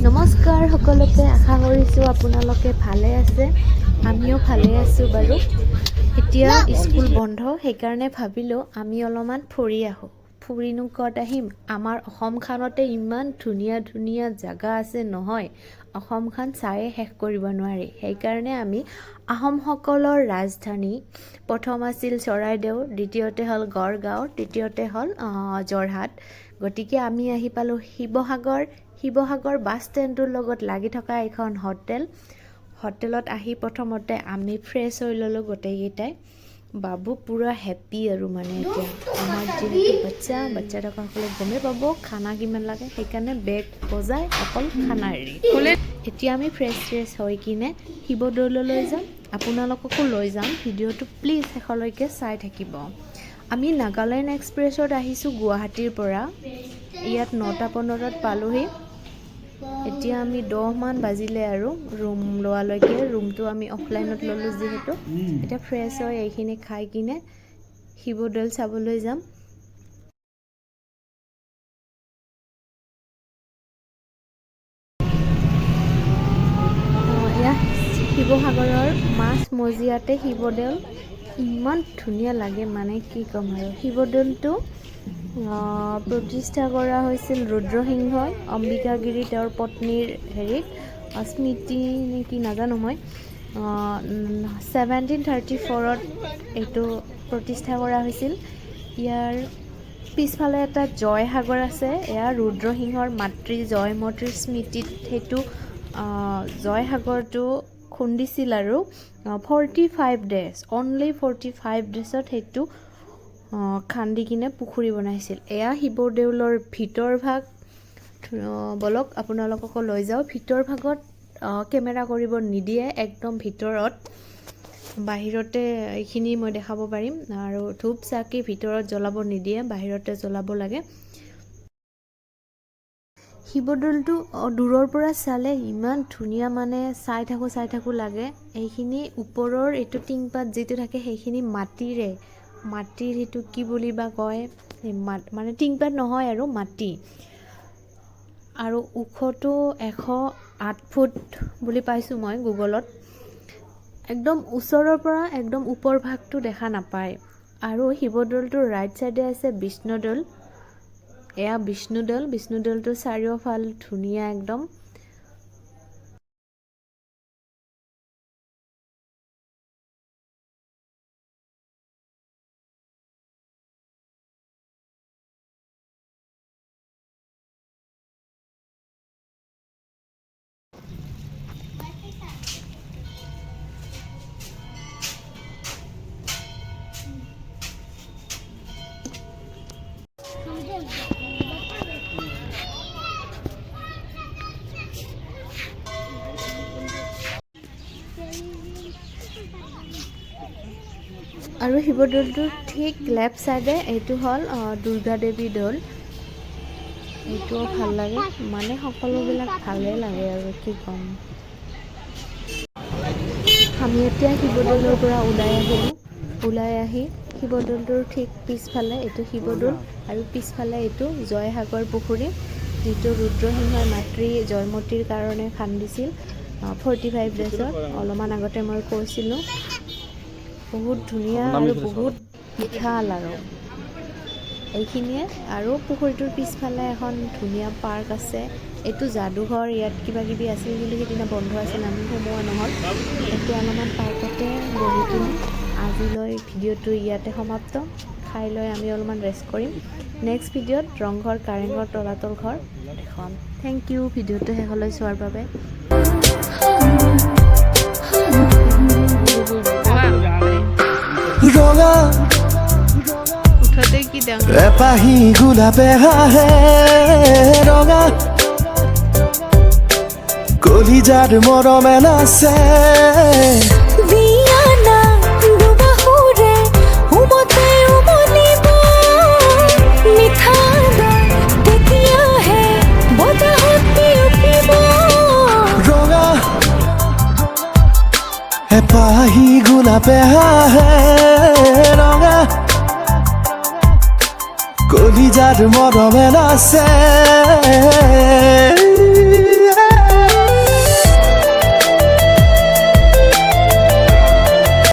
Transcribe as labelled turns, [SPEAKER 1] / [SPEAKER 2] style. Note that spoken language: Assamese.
[SPEAKER 1] নমস্কাৰ সকলোকে আশা কৰিছোঁ আপোনালোকে ভালে আছে আমিও ভালে আছোঁ বাৰু এতিয়া স্কুল বন্ধ সেইকাৰণে ভাবিলোঁ আমি অলপমান ফুৰি আহোঁ ফুৰিনো ক'ত আহিম আমাৰ অসমখনতে ইমান ধুনীয়া ধুনীয়া জাগা আছে নহয় অসমখন চাই শেষ কৰিব নোৱাৰি সেইকাৰণে আমি আহোমসকলৰ ৰাজধানী প্ৰথম আছিল চৰাইদেউ দ্বিতীয়তে হ'ল গড়গাঁও তৃতীয়তে হ'ল যোৰহাট গতিকে আমি আহি পালোঁ শিৱসাগৰ বাছ ষ্টেণ্ডৰ লগত লাগি থকা এখন হোটেলত আহি প্ৰথমতে আমি ফ্ৰেছ হৈ ল'লোঁ গোটেইকেইটাই বাবু পুৰা হেপী আৰু মানে এতিয়া আমাৰ যিহেতু বাচ্চা টকাসকলে গমেই পাব খানা কিমান লাগে সেইকাৰণে বেগ বজাই অকল খানা এৰি এতিয়া আমি ফ্ৰেছ হৈ কিনে শিৱদৌললৈ যাম আপোনালোককো লৈ যাম ভিডিঅ'টো প্লিজ শেষলৈকে চাই থাকিব আমি নাগালেণ্ড এক্সপ্ৰেছত আহিছোঁ গুৱাহাটীৰ পৰা ইয়াত 9:15 পালোহি এতিয়া আমি 10 মান বাজিলে আৰু ৰুম লোৱালৈকে ৰুমটো আমি অফলাইনত ল'লোঁ যিহেতু এতিয়া ফ্ৰেছ হৈ এইখিনি খাই কিনে শিৱদৌল চাবলৈ যাম এয়া শিৱসাগৰৰ মাজমজিয়াতে শিৱদৌল ইমান ধুনীয়া লাগে মানে কি ক'ম আৰু শিৱদৌলটো প্ৰতিষ্ঠা কৰা হৈছিল ৰুদ্ৰসিংহই অম্বিকাগিৰি তেওঁৰ পত্নীৰ স্মৃতি নে কি নাজানো মই 1734ত এইটো প্ৰতিষ্ঠা কৰা হৈছিল ইয়াৰ পিছফালে এটা জয়সাগৰ আছে এয়া ৰুদ্ৰসিংহৰ মাতৃ জয়মতীৰ স্মৃতিত সেইটো জয়সাগৰটো খুন্দিছিল আৰু 45 ডেজ অনলি 45 ডেজত সেইটো খান্দি কিনে পুখুৰী বনাইছিল এয়া শিৱদৌলৰ ভিতৰ ভাগ বলক আপোনালোককো লৈ যাওঁ ভিতৰ ভাগত কেমেৰা কৰিব নিদিয়ে একদম ভিতৰত বাহিৰতে এইখিনি মই দেখাব পাৰিম আৰু ধূপ চাকি ভিতৰত জ্বলাব নিদিয়ে বাহিৰতে জ্বলাব লাগে শিৱদৌলটো দূৰৰ পৰা চালে ইমান ধুনীয়া মানে চাই থাকোঁ লাগে এইখিনি ওপৰৰ এইটো টিংপাত যিটো থাকে সেইখিনি মাটিৰ সেইটো কি বুলি বা কয় মানে টিংপাত নহয় আৰু মাটি আৰু ওখটো 108 ফুট বুলি পাইছোঁ মই গুগলত একদম ওচৰৰ পৰা একদম ওপৰ ভাগটো দেখা নাপায় আৰু শিৱদৌলটোৰ ৰাইট চাইডে আছে বিষ্ণুদৌল এয়া বিষ্ণুদৌলটো চাৰিওফাল ধুনীয়া একদম আৰু শিৱদৌলটোৰ ঠিক লেফ্ট চাইডে এইটো হ'ল দুৰ্গা দেৱী দৌল এইটোও ভাল লাগে মানে সকলোবিলাক ভালেই লাগে আৰু কি ক'ম আমি এতিয়া শিৱদৌলৰ পৰা ওলাই আহি শিৱদৌলটোৰ ঠিক পিছফালে এইটো শিৱদৌল আৰু পিছফালে এইটো জয়সাগৰ পুখুৰী যিটো ৰুদ্ৰসিংহৰ মাতৃ জয়মতীৰ কাৰণে খান্দিছিল 45 ডেজত অলপমান আগতে মই কৈছিলোঁ বহুত ধুনীয়া আৰু বহুত বিশাল আৰু এইখিনিয়ে আৰু পুখুৰীটোৰ পিছফালে এখন ধুনীয়া পাৰ্ক আছে এইটো যাদুঘৰ ইয়াত কিবা কিবি আছিল কিন্তু সেইদিনা বন্ধ আছিল আমি সোমোৱা নহ'ল এতিয়া অলপমান পাৰ্কতে বহি কিনে আজিলৈ ভিডিঅ'টো ইয়াতে সমাপ্ত খাই লৈ আমি অলপমান ৰেষ্ট কৰিম নেক্সট ভিডিঅ'ত ৰংঘৰ কাৰেংঘৰ তলাতল ঘৰ দেখুৱাম থেংক ইউ ভিডিঅ'টো শেষলৈ চোৱাৰ বাবে
[SPEAKER 2] ৰঙা
[SPEAKER 1] উঠতে কি ডাঙৰ
[SPEAKER 2] এপাহি গোলাপে হাহে ৰঙা কলিজাৰ মৰমে নাচে ৰঙা এপাহি গোলাপে হাহে ৰঙা কলিজাৰ মৰমে নাচে